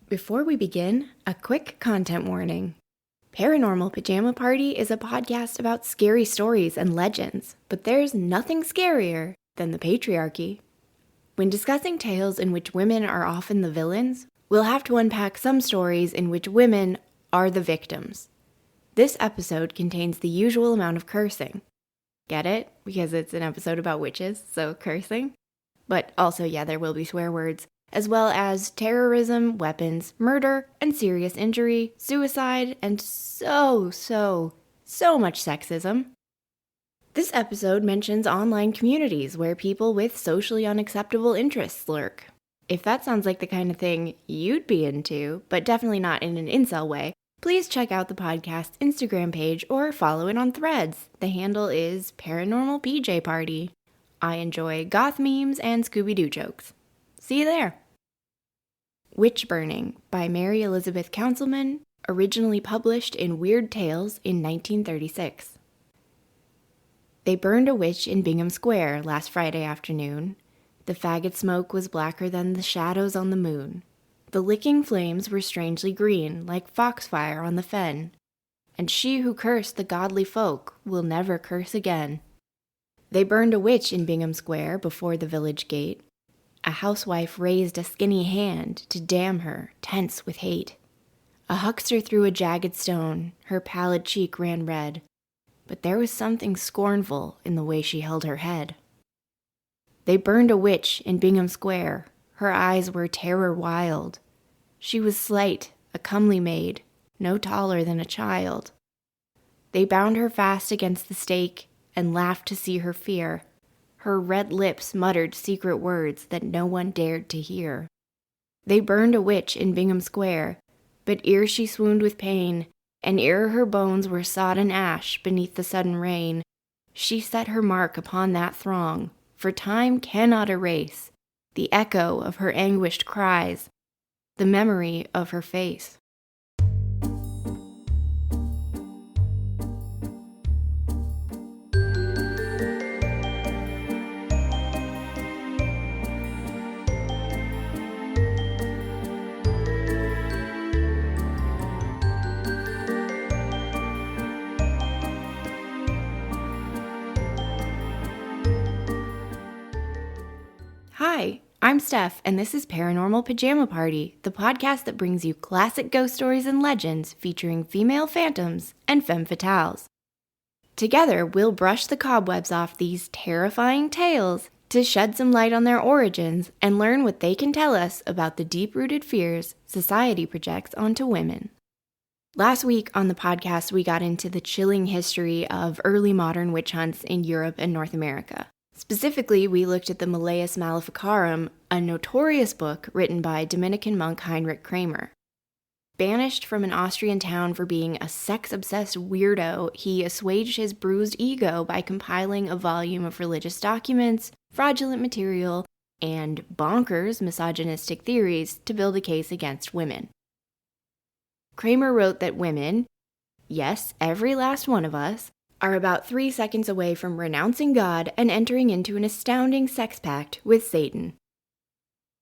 Before we begin, a quick content warning. Paranormal Pajama Party is a podcast about scary stories and legends, but there's nothing scarier than the patriarchy. When discussing tales in which women are often the villains, we'll have to unpack some stories in which women are the victims. This episode contains the usual amount of cursing. Get it? Because it's an episode about witches, so cursing. But also, there will be swear words, as well as terrorism, weapons, murder, and serious injury, suicide, and so much sexism. This episode mentions online communities where people with socially unacceptable interests lurk. If that sounds like the kind of thing you'd be into, but definitely not in an incel way, please check out the podcast's Instagram page or follow it on Threads. The handle is Paranormal PJ Party. I enjoy goth memes and Scooby-Doo jokes. See you there. Witch Burning by Mary Elizabeth Councilman, originally published in Weird Tales in 1936. They burned a witch in Bingham Square last Friday afternoon. The faggot smoke was blacker than the shadows on the moon. The licking flames were strangely green, like foxfire on the fen. And she who cursed the godly folk will never curse again. They burned a witch in Bingham Square before the village gate. A housewife raised a skinny hand to damn her, tense with hate. A huckster threw a jagged stone, her pallid cheek ran red. But there was something scornful in the way she held her head. They burned a witch in Bingham Square, her eyes were terror wild. She was slight, a comely maid, no taller than a child. They bound her fast against the stake, and laughed to see her fear. Her red lips muttered secret words that no one dared to hear. They burned a witch in Bingham Square, but ere she swooned with pain, and ere her bones were sodden ash beneath the sudden rain, she set her mark upon that throng, for time cannot erase the echo of her anguished cries, the memory of her face. Hi, I'm Steph, and this is Paranormal Pajama Party, the podcast that brings you classic ghost stories and legends featuring female phantoms and femme fatales. Together, we'll brush the cobwebs off these terrifying tales to shed some light on their origins and learn what they can tell us about the deep-rooted fears society projects onto women. Last week on the podcast, we got into the chilling history of early modern witch hunts in Europe and North America. Specifically, we looked at the Malleus Maleficarum, a notorious book written by Dominican monk Heinrich Kramer. Banished from an Austrian town for being a sex-obsessed weirdo, he assuaged his bruised ego by compiling a volume of religious documents, fraudulent material, and bonkers misogynistic theories to build a case against women. Kramer wrote that women, yes, every last one of us, are about 3 seconds away from renouncing God and entering into an astounding sex pact with Satan.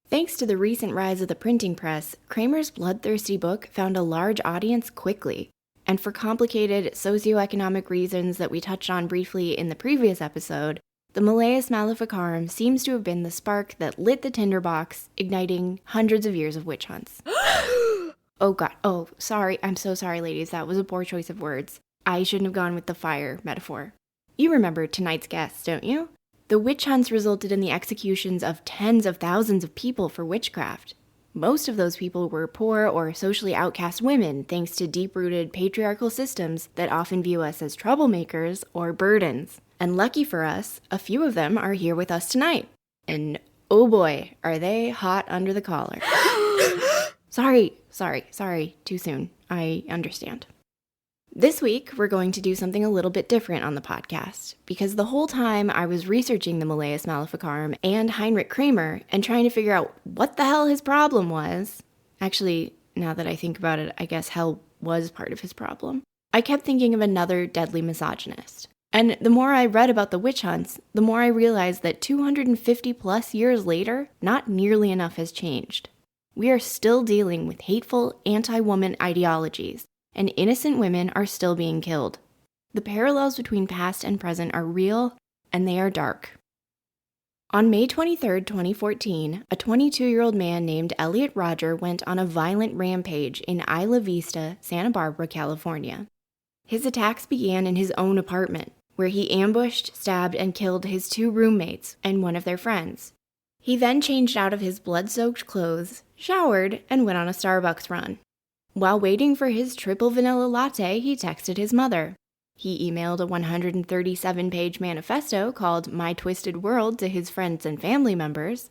Thanks to the recent rise of the printing press, Kramer's bloodthirsty book found a large audience quickly, and for complicated socioeconomic reasons that we touched on briefly in the previous episode, the Malleus Maleficarum seems to have been the spark that lit the tinderbox, igniting hundreds of years of witch hunts. Oh god, sorry, I'm so sorry ladies, that was a poor choice of words. I shouldn't have gone with the fire metaphor. You remember tonight's guests, don't you? The witch hunts resulted in the executions of tens of thousands of people for witchcraft. Most of those people were poor or socially outcast women, thanks to deep-rooted patriarchal systems that often view us as troublemakers or burdens. And lucky for us, a few of them are here with us tonight. And oh boy, are they hot under the collar. Sorry, too soon. I understand. This week, we're going to do something a little bit different on the podcast, because the whole time I was researching the Malleus Maleficarum and Heinrich Kramer and trying to figure out what the hell his problem was. Actually, now that I think about it, I guess hell was part of his problem. I kept thinking of another deadly misogynist. And the more I read about the witch hunts, the more I realized that 250 plus years later, not nearly enough has changed. We are still dealing with hateful anti-woman ideologies, and innocent women are still being killed. The parallels between past and present are real, and they are dark. On May 23, 2014, a 22-year-old man named Elliot Rodger went on a violent rampage in Isla Vista, Santa Barbara, California. His attacks began in his own apartment, where he ambushed, stabbed, and killed his 2 roommates and one of their friends. He then changed out of his blood-soaked clothes, showered, and went on a Starbucks run. While waiting for his triple vanilla latte, he texted his mother. He emailed a 137-page manifesto called My Twisted World to his friends and family members.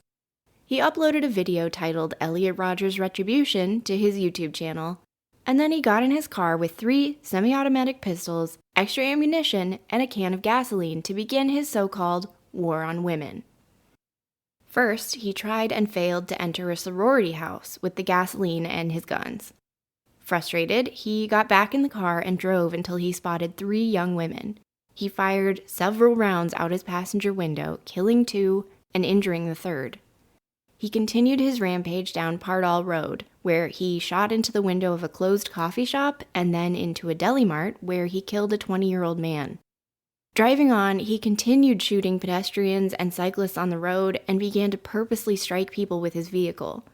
He uploaded a video titled Elliot Rodger's Retribution to his YouTube channel, and then he got in his car with 3 semi-automatic pistols, extra ammunition, and a can of gasoline to begin his so-called war on women. First, he tried and failed to enter a sorority house with the gasoline and his guns. Frustrated, he got back in the car and drove until he spotted 3 young women. He fired several rounds out his passenger window, killing 2 and injuring the 3rd. He continued his rampage down Pardall Road, where he shot into the window of a closed coffee shop and then into a deli mart where he killed a 20-year-old man. Driving on, he continued shooting pedestrians and cyclists on the road and began to purposely strike people with his vehicle.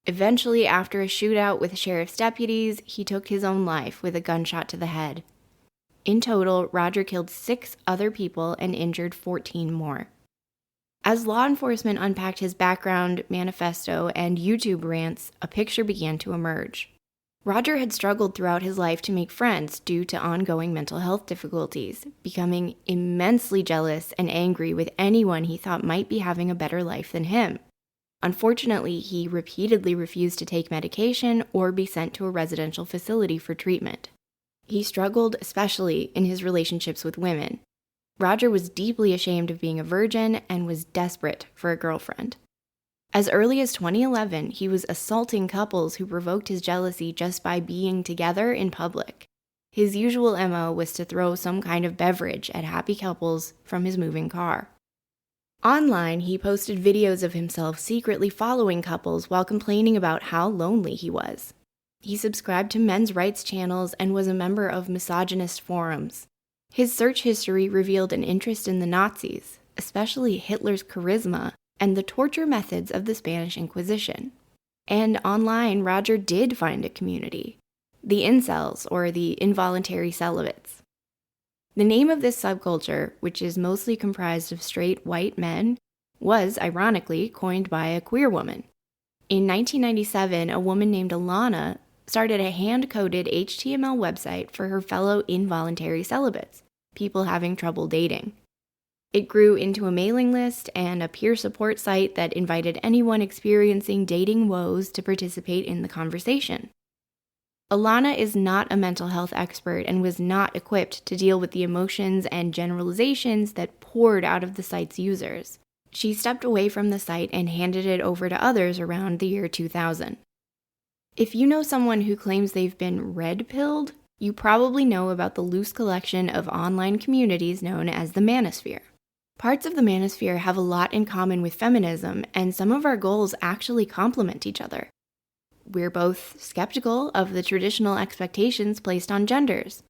Eventually, after a shootout with sheriff's deputies, he took his own life with a gunshot to the head. In total, Rodger killed 6 other people and injured 14 more. As law enforcement unpacked his background, manifesto, and YouTube rants, a picture began to emerge. Rodger had struggled throughout his life to make friends due to ongoing mental health difficulties, becoming immensely jealous and angry with anyone he thought might be having a better life than him. Unfortunately, he repeatedly refused to take medication or be sent to a residential facility for treatment. He struggled especially in his relationships with women. Rodger was deeply ashamed of being a virgin and was desperate for a girlfriend. As early as 2011, he was assaulting couples who provoked his jealousy just by being together in public. His usual MO was to throw some kind of beverage at happy couples from his moving car. Online, he posted videos of himself secretly following couples while complaining about how lonely he was. He subscribed to men's rights channels and was a member of misogynist forums. His search history revealed an interest in the Nazis, especially Hitler's charisma and the torture methods of the Spanish Inquisition. And online, Rodger did find a community, the Incels, or the involuntary celibates. The name of this subculture, which is mostly comprised of straight white men, was, ironically, coined by a queer woman. In 1997, a woman named Alana started a hand-coded HTML website for her fellow involuntary celibates, people having trouble dating. It grew into a mailing list and a peer support site that invited anyone experiencing dating woes to participate in the conversation. Alana is not a mental health expert and was not equipped to deal with the emotions and generalizations that poured out of the site's users. She stepped away from the site and handed it over to others around the year 2000. If you know someone who claims they've been red-pilled, you probably know about the loose collection of online communities known as the manosphere. Parts of the manosphere have a lot in common with feminism, and some of our goals actually complement each other. We're both skeptical of the traditional expectations placed on genders.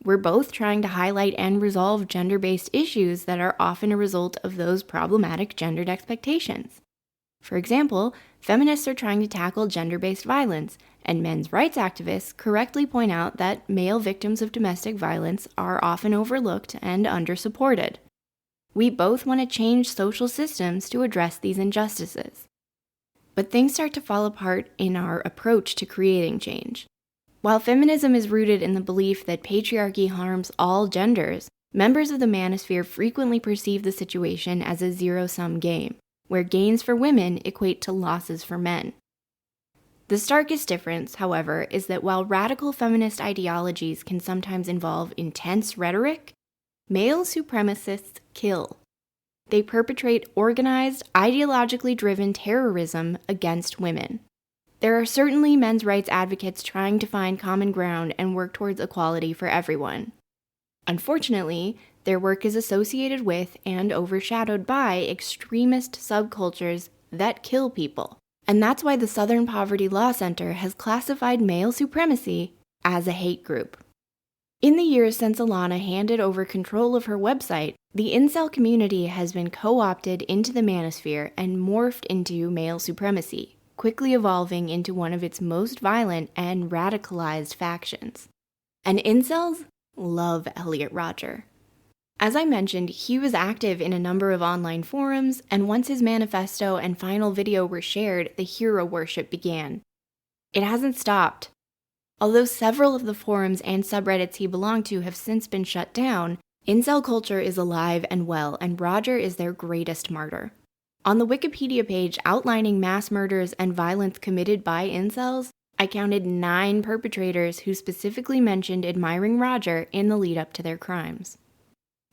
We're both trying to highlight and resolve gender-based issues that are often a result of those problematic gendered expectations. For example, feminists are trying to tackle gender-based violence, and men's rights activists correctly point out that male victims of domestic violence are often overlooked and undersupported. We both want to change social systems to address these injustices. But things start to fall apart in our approach to creating change. While feminism is rooted in the belief that patriarchy harms all genders, members of the manosphere frequently perceive the situation as a zero-sum game, where gains for women equate to losses for men. The starkest difference, however, is that while radical feminist ideologies can sometimes involve intense rhetoric, male supremacists kill. They perpetrate organized, ideologically driven terrorism against women. There are certainly men's rights advocates trying to find common ground and work towards equality for everyone. Unfortunately, their work is associated with and overshadowed by extremist subcultures that kill people, And that's why the Southern Poverty Law Center has classified male supremacy as a hate group. In the years since Alana handed over control of her website, the incel community has been co-opted into the manosphere and morphed into male supremacy, quickly evolving into one of its most violent and radicalized factions. And incels love Elliot Rodger. As I mentioned, he was active in a number of online forums, and once his manifesto and final video were shared, the hero worship began. It hasn't stopped. Although several of the forums and subreddits he belonged to have since been shut down, incel culture is alive and well, and Rodger is their greatest martyr. On the Wikipedia page outlining mass murders and violence committed by incels, I counted 9 perpetrators who specifically mentioned admiring Rodger in the lead up to their crimes.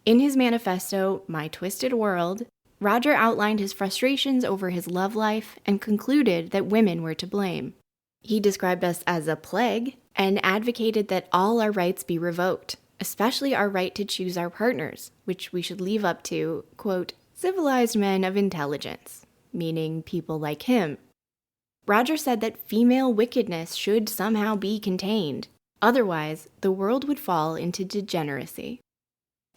In his manifesto, My Twisted World, Rodger outlined his frustrations over his love life and concluded that women were to blame. He described us as a plague and advocated that all our rights be revoked, especially our right to choose our partners, which we should leave up to, quote, civilized men of intelligence, meaning people like him. Rodger said that female wickedness should somehow be contained, otherwise the world would fall into degeneracy.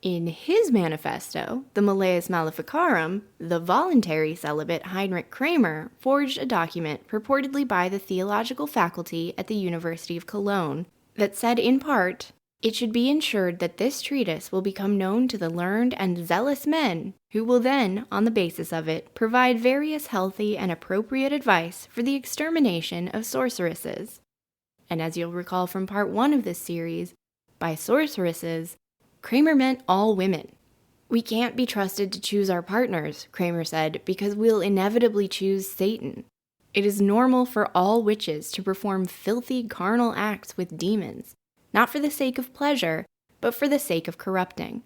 In his manifesto, the Malleus Maleficarum, the voluntary celibate Heinrich Kramer forged a document purportedly by the theological faculty at the University of Cologne that said in part, it should be ensured that this treatise will become known to the learned and zealous men who will then, on the basis of it, provide various healthy and appropriate advice for the extermination of sorceresses. And as you'll recall from part 1 of this series, by sorceresses, Kramer meant all women. We can't be trusted to choose our partners, Kramer said, because we'll inevitably choose Satan. It is normal for all witches to perform filthy carnal acts with demons, not for the sake of pleasure, but for the sake of corrupting.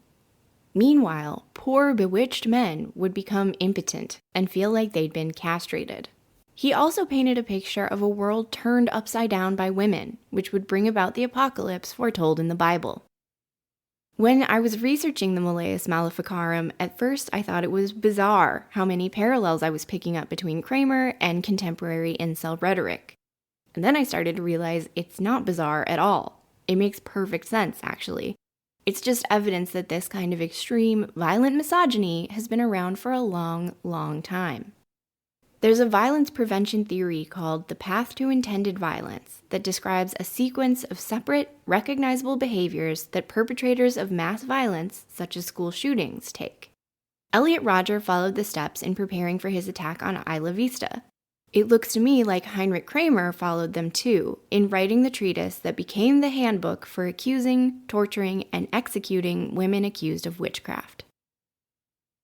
Meanwhile, poor bewitched men would become impotent and feel like they'd been castrated. He also painted a picture of a world turned upside down by women, which would bring about the apocalypse foretold in the Bible. When I was researching the Malleus Maleficarum, at first I thought it was bizarre how many parallels I was picking up between Kramer and contemporary incel rhetoric. And then I started to realize it's not bizarre at all. It makes perfect sense, actually. It's just evidence that this kind of extreme, violent misogyny has been around for a long, long time. There's a violence prevention theory called the path to intended violence that describes a sequence of separate, recognizable behaviors that perpetrators of mass violence, such as school shootings, take. Elliot Rodger followed the steps in preparing for his attack on Isla Vista. It looks to me like Heinrich Kramer followed them too, in writing the treatise that became the handbook for accusing, torturing, and executing women accused of witchcraft.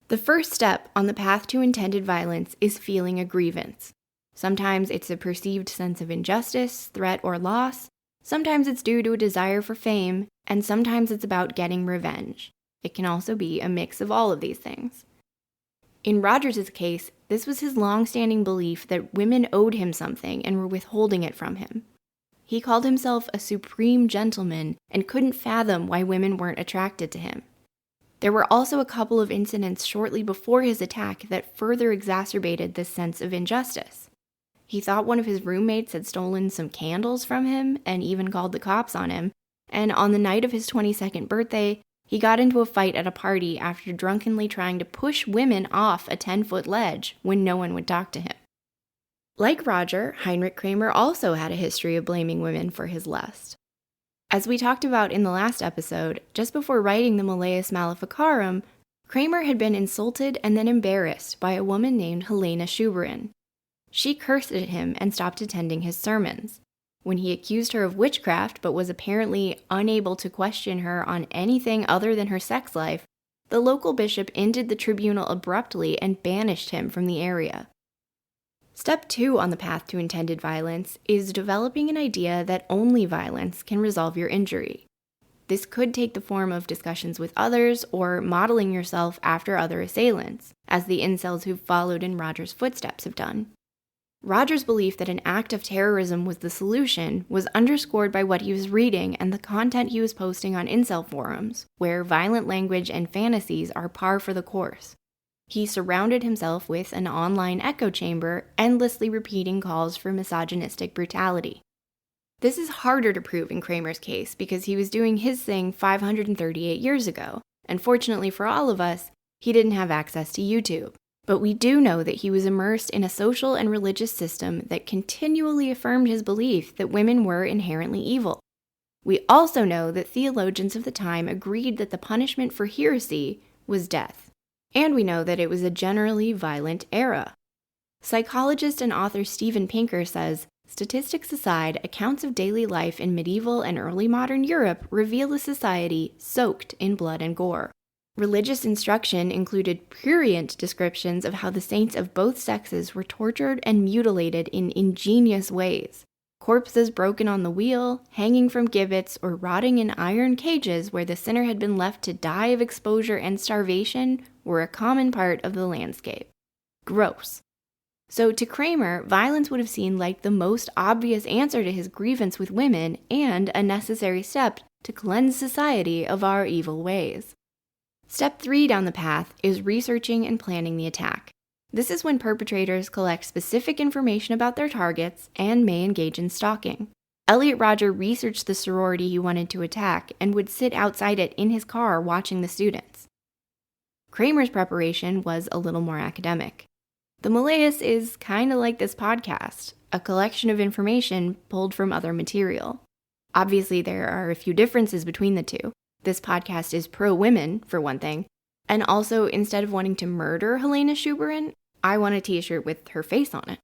The first step on the path to intended violence is feeling a grievance. Sometimes it's a perceived sense of injustice, threat, or loss. Sometimes it's due to a desire for fame, and sometimes it's about getting revenge. It can also be a mix of all of these things. In Rodgers' case, this was his long-standing belief that women owed him something and were withholding it from him. He called himself a supreme gentleman and couldn't fathom why women weren't attracted to him. There were also a couple of incidents shortly before his attack that further exacerbated this sense of injustice. He thought one of his roommates had stolen some candles from him and even called the cops on him, and on the night of his 22nd birthday, he got into a fight at a party after drunkenly trying to push women off a 10-foot ledge when no one would talk to him. Like Rodger, Heinrich Kramer also had a history of blaming women for his lust. As we talked about in the last episode, just before writing the Malleus Maleficarum, Kramer had been insulted and then embarrassed by a woman named Helena Schuberin. She cursed at him and stopped attending his sermons. When he accused her of witchcraft but was apparently unable to question her on anything other than her sex life, the local bishop ended the tribunal abruptly and banished him from the area. Step 2 on the path to intended violence is developing an idea that only violence can resolve your injury. This could take the form of discussions with others or modeling yourself after other assailants, as the incels who've followed in Rodger's footsteps have done. Rodger's belief that an act of terrorism was the solution was underscored by what he was reading and the content he was posting on incel forums, where violent language and fantasies are par for the course. He surrounded himself with an online echo chamber, endlessly repeating calls for misogynistic brutality. This is harder to prove in Kramer's case because he was doing his thing 538 years ago, and fortunately for all of us, he didn't have access to YouTube. But we do know that he was immersed in a social and religious system that continually affirmed his belief that women were inherently evil. We also know that theologians of the time agreed that the punishment for heresy was death. And we know that it was a generally violent era. Psychologist and author Steven Pinker says, statistics aside, accounts of daily life in medieval and early modern Europe reveal a society soaked in blood and gore. Religious instruction included prurient descriptions of how the saints of both sexes were tortured and mutilated in ingenious ways. Corpses broken on the wheel, hanging from gibbets, or rotting in iron cages where the sinner had been left to die of exposure and starvation were a common part of the landscape. Gross. So to Kramer, violence would have seemed like the most obvious answer to his grievance with women and a necessary step to cleanse society of our evil ways. Step 3 down the path is researching and planning the attack. This is when perpetrators collect specific information about their targets and may engage in stalking. Elliot Rodger researched the sorority he wanted to attack and would sit outside it in his car watching the students. Kramer's preparation was a little more academic. The Malleus is kind of like this podcast, a collection of information pulled from other material. Obviously, there are a few differences between the two. This podcast is pro-women, for one thing, and also, instead of wanting to murder Helena Schuberin, I want a t-shirt with her face on it.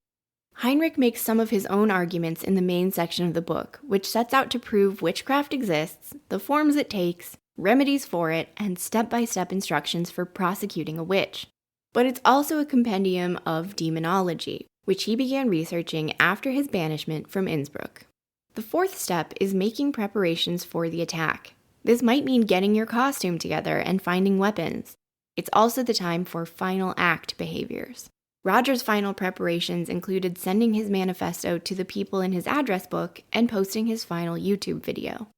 Heinrich makes some of his own arguments in the main section of the book, which sets out to prove witchcraft exists, the forms it takes, remedies for it, and step-by-step instructions for prosecuting a witch. But it's also a compendium of demonology, which he began researching after his banishment from Innsbruck. The fourth step is making preparations for the attack. This might mean getting your costume together and finding weapons. It's also the time for final act behaviors. Rodger's final preparations included sending his manifesto to the people in his address book and posting his final YouTube video.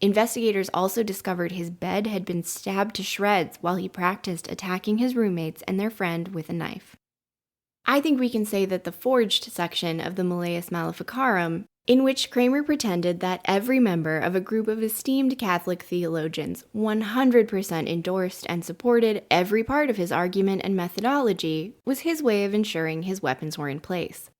Investigators also discovered his bed had been stabbed to shreds while he practiced attacking his roommates and their friend with a knife. I think we can say that the forged section of the Malleus Maleficarum, in which Kramer pretended that every member of a group of esteemed Catholic theologians 100% endorsed and supported every part of his argument and methodology, was his way of ensuring his weapons were in place.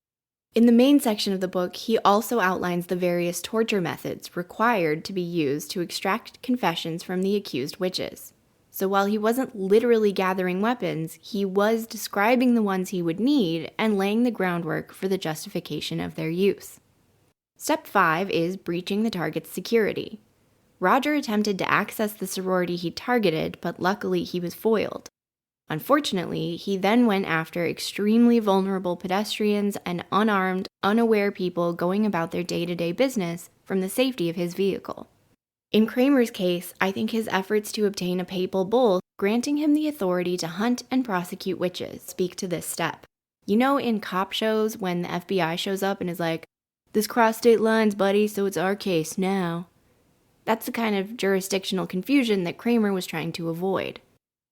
In the main section of the book, he also outlines the various torture methods required to be used to extract confessions from the accused witches. So while he wasn't literally gathering weapons, he was describing the ones he would need and laying the groundwork for the justification of their use. Step 5 is breaching the target's security. Rodger attempted to access the sorority he targeted, but luckily he was foiled. Unfortunately, he then went after extremely vulnerable pedestrians and unarmed, unaware people going about their day-to-day business from the safety of his vehicle. In Kramer's case, I think his efforts to obtain a papal bull granting him the authority to hunt and prosecute witches speak to this step. You know, in cop shows when the FBI shows up and is like, "This crossed state lines, buddy, so it's our case now." That's the kind of jurisdictional confusion that Kramer was trying to avoid.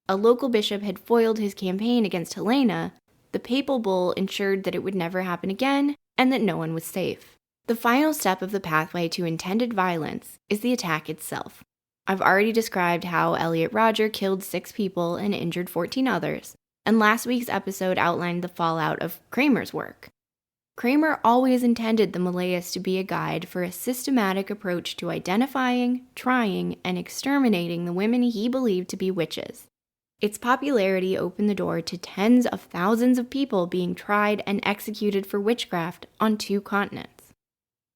A local bishop had foiled his campaign against Helena. The papal bull ensured that it would never happen again and that no one was safe. The final step of the pathway to intended violence is the attack itself. I've already described how Elliot Rodger killed 6 people and injured 14 others, and last week's episode outlined the fallout of Kramer's work. Kramer always intended the Malleus to be a guide for a systematic approach to identifying, trying, and exterminating the women he believed to be witches. Its popularity opened the door to tens of thousands of people being tried and executed for witchcraft on 2 continents.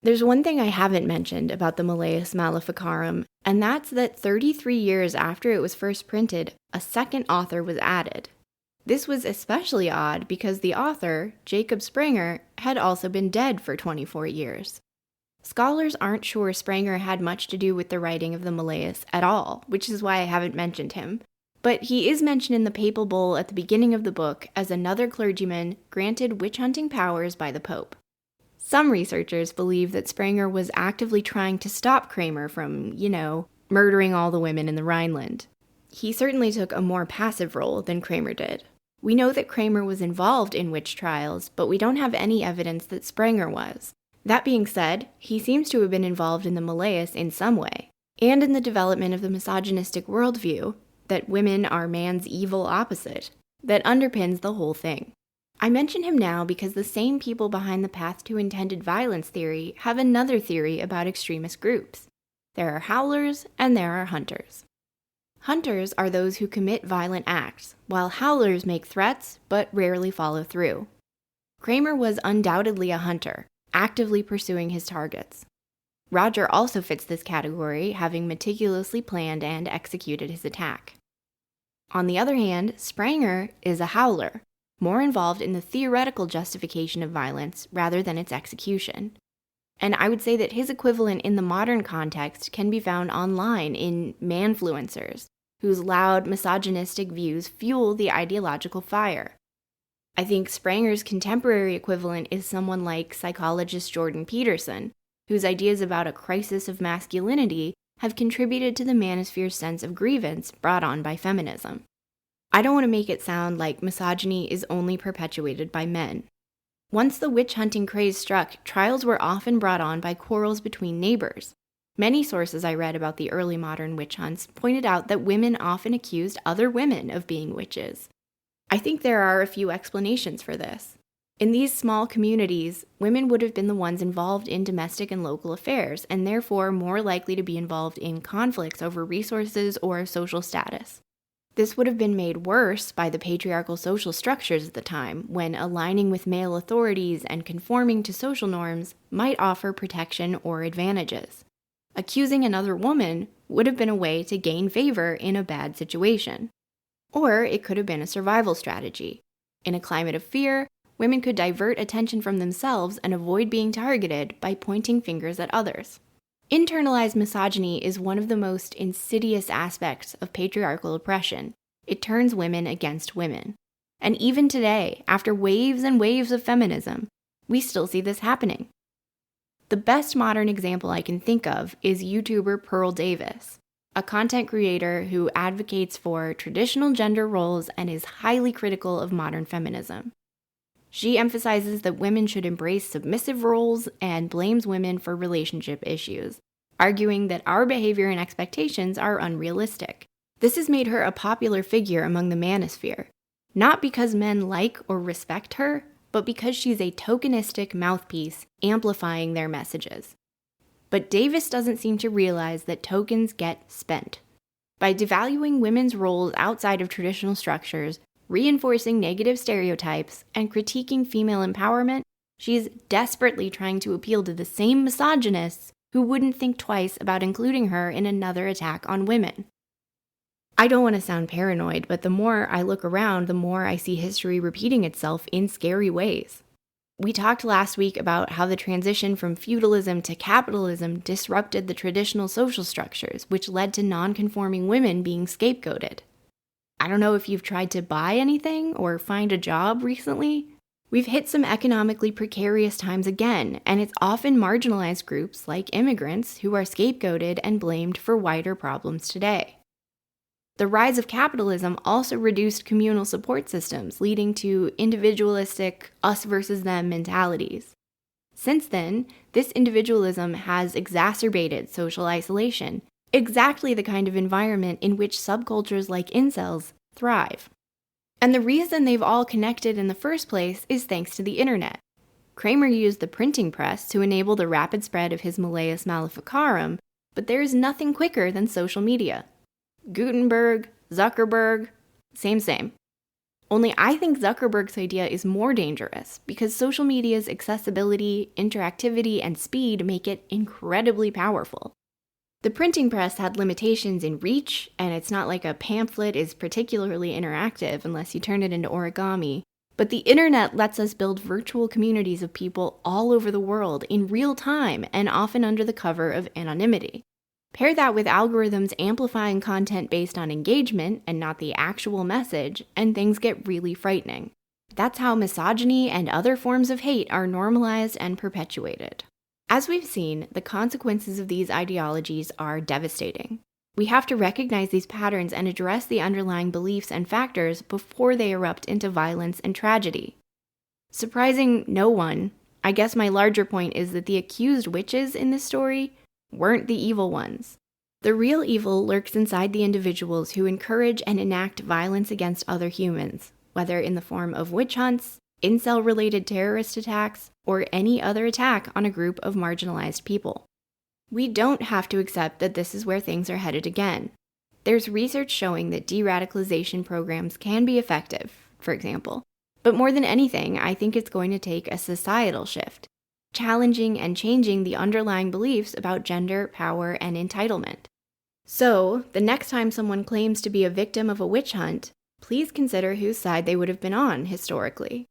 There's one thing I haven't mentioned about the Malleus Maleficarum, and that's that 33 years after it was first printed, a second author was added. This was especially odd because the author, Jacob Sprenger, had also been dead for 24 years. Scholars aren't sure Sprenger had much to do with the writing of the Malleus at all, which is why I haven't mentioned him. But he is mentioned in the papal bull at the beginning of the book as another clergyman granted witch-hunting powers by the Pope. Some researchers believe that Sprenger was actively trying to stop Kramer from, murdering all the women in the Rhineland. He certainly took a more passive role than Kramer did. We know that Kramer was involved in witch trials, but we don't have any evidence that Sprenger was. That being said, he seems to have been involved in the Malleus in some way, and in the development of the misogynistic worldview, that women are man's evil opposite, that underpins the whole thing. I mention him now because the same people behind the path to intended violence theory have another theory about extremist groups. There are howlers and there are hunters. Hunters are those who commit violent acts, while howlers make threats but rarely follow through. Kramer was undoubtedly a hunter, actively pursuing his targets. Rodger also fits this category, having meticulously planned and executed his attack. On the other hand, Sprenger is a howler, more involved in the theoretical justification of violence rather than its execution. And I would say that his equivalent in the modern context can be found online in manfluencers, whose loud misogynistic views fuel the ideological fire. I think Sprenger's contemporary equivalent is someone like psychologist Jordan Peterson, whose ideas about a crisis of masculinity have contributed to the manosphere's sense of grievance brought on by feminism. I don't want to make it sound like misogyny is only perpetuated by men. Once the witch hunting craze struck, trials were often brought on by quarrels between neighbors. Many sources I read about the early modern witch hunts pointed out that women often accused other women of being witches. I think there are a few explanations for this. In these small communities, women would have been the ones involved in domestic and local affairs, and therefore more likely to be involved in conflicts over resources or social status. This would have been made worse by the patriarchal social structures at the time, when aligning with male authorities and conforming to social norms might offer protection or advantages. Accusing another woman would have been a way to gain favor in a bad situation. Or it could have been a survival strategy. In a climate of fear, women could divert attention from themselves and avoid being targeted by pointing fingers at others. Internalized misogyny is one of the most insidious aspects of patriarchal oppression. It turns women against women. And even today, after waves and waves of feminism, we still see this happening. The best modern example I can think of is YouTuber Pearl Davis, a content creator who advocates for traditional gender roles and is highly critical of modern feminism. She emphasizes that women should embrace submissive roles and blames women for relationship issues, arguing that our behavior and expectations are unrealistic. This has made her a popular figure among the manosphere, not because men like or respect her, but because she's a tokenistic mouthpiece amplifying their messages. But Davis doesn't seem to realize that tokens get spent. By devaluing women's roles outside of traditional structures, reinforcing negative stereotypes, and critiquing female empowerment, she's desperately trying to appeal to the same misogynists who wouldn't think twice about including her in another attack on women. I don't want to sound paranoid, but the more I look around, the more I see history repeating itself in scary ways. We talked last week about how the transition from feudalism to capitalism disrupted the traditional social structures, which led to non-conforming women being scapegoated. I don't know if you've tried to buy anything or find a job recently. We've hit some economically precarious times again, and it's often marginalized groups like immigrants who are scapegoated and blamed for wider problems today. The rise of capitalism also reduced communal support systems, leading to individualistic us versus them mentalities. Since then, this individualism has exacerbated social isolation, exactly the kind of environment in which subcultures like incels thrive. And the reason they've all connected in the first place is thanks to the internet. Kramer used the printing press to enable the rapid spread of his Malleus Maleficarum, but there is nothing quicker than social media. Gutenberg, Zuckerberg, same. Only I think Zuckerberg's idea is more dangerous because social media's accessibility, interactivity, and speed make it incredibly powerful. The printing press had limitations in reach, and it's not like a pamphlet is particularly interactive unless you turn it into origami. But the internet lets us build virtual communities of people all over the world in real time and often under the cover of anonymity. Pair that with algorithms amplifying content based on engagement and not the actual message, and things get really frightening. That's how misogyny and other forms of hate are normalized and perpetuated. As we've seen, the consequences of these ideologies are devastating. We have to recognize these patterns and address the underlying beliefs and factors before they erupt into violence and tragedy. Surprising no one, I guess my larger point is that the accused witches in this story weren't the evil ones. The real evil lurks inside the individuals who encourage and enact violence against other humans, whether in the form of witch hunts, incel-related terrorist attacks, or any other attack on a group of marginalized people. We don't have to accept that this is where things are headed again. There's research showing that de-radicalization programs can be effective, for example. But more than anything, I think it's going to take a societal shift, challenging and changing the underlying beliefs about gender, power, and entitlement. So, the next time someone claims to be a victim of a witch hunt, please consider whose side they would have been on historically.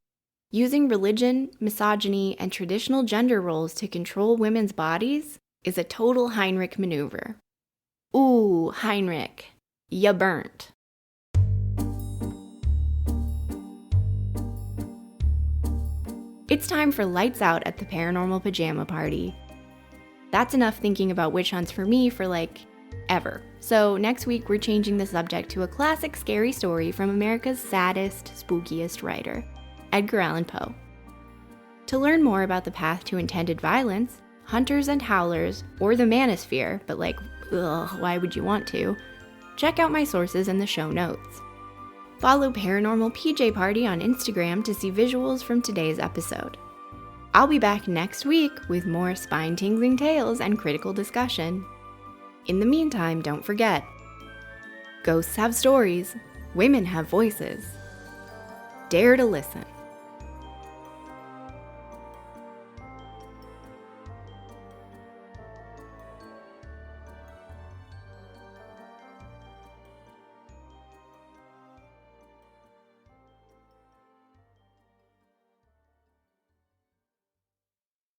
Using religion, misogyny, and traditional gender roles to control women's bodies is a total Heinrich maneuver. Ooh, Heinrich, ya burnt. It's time for lights out at the Paranormal Pajama Party. That's enough thinking about witch hunts for me for ever. So next week we're changing the subject to a classic scary story from America's saddest, spookiest writer, Edgar Allan Poe. To learn more about the path to intended violence, hunters and howlers, or the manosphere, but why would you want to? Check out my sources in the show notes. Follow Paranormal PJ Party on Instagram to see visuals from today's episode. I'll be back next week with more spine-tingling tales and critical discussion. In the meantime, don't forget, ghosts have stories, women have voices. Dare to listen.